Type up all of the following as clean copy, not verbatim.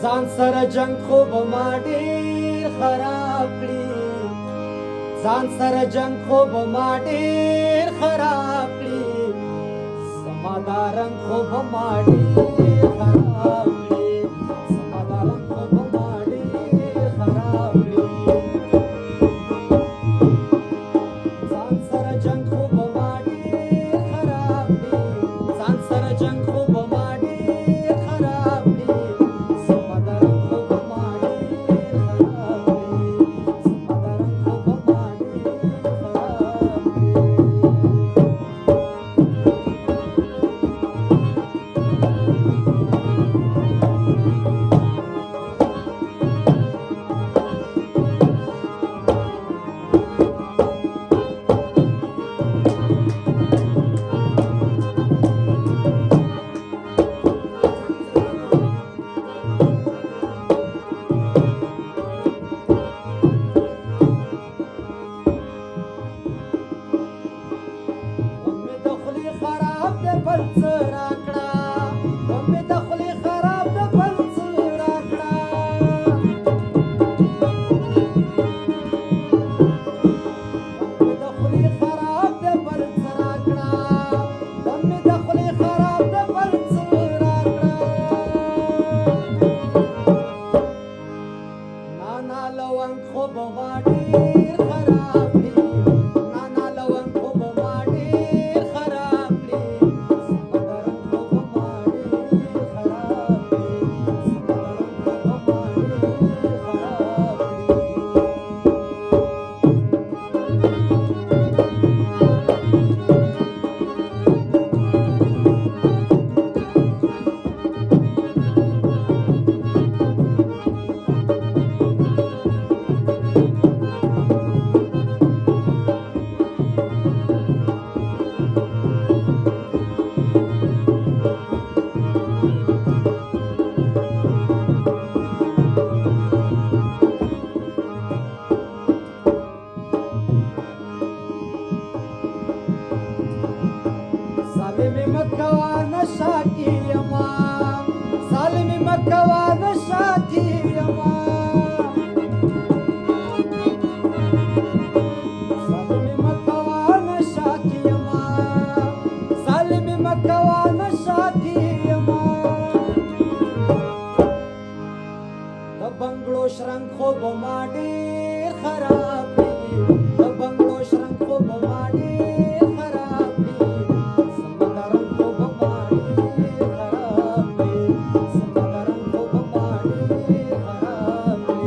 ځان سره جنگ خوب ما ډیر خراب کړی ځان سره جنگ خوب ما ډیر خراب کړی زما دا رنګ خوب ما ډیر خراب کړی زما دا رنګ خوب ما ډیر خراب کړی ځان سره جنگ خوب ما ډیر خراب کړی ځان سره جنگ خوب ما ډیر خراب کړی زما دا رنګ خوب ما ډیر خراب کړی زما دا رنګ خوب ما ډیر خراب شرنګ خوب ما ډیر خراب کړی د بنگلو شرنګ خوب ما ډیر خراب کړی زما دا رنګ خوب ما ډیر خراب کړی زما دا رنګ خوب ما ډیر خراب کړی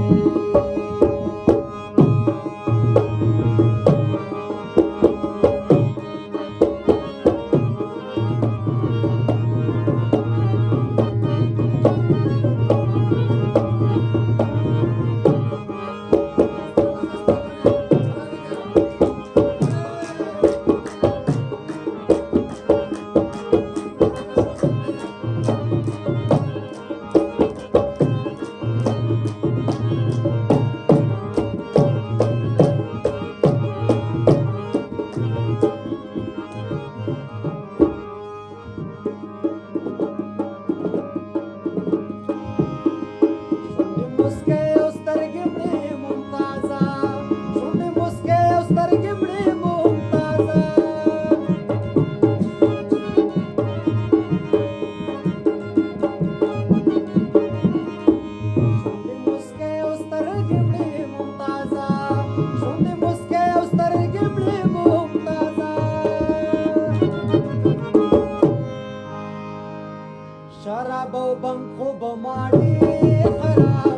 شراب او بنگ خوب ما ډیر خراب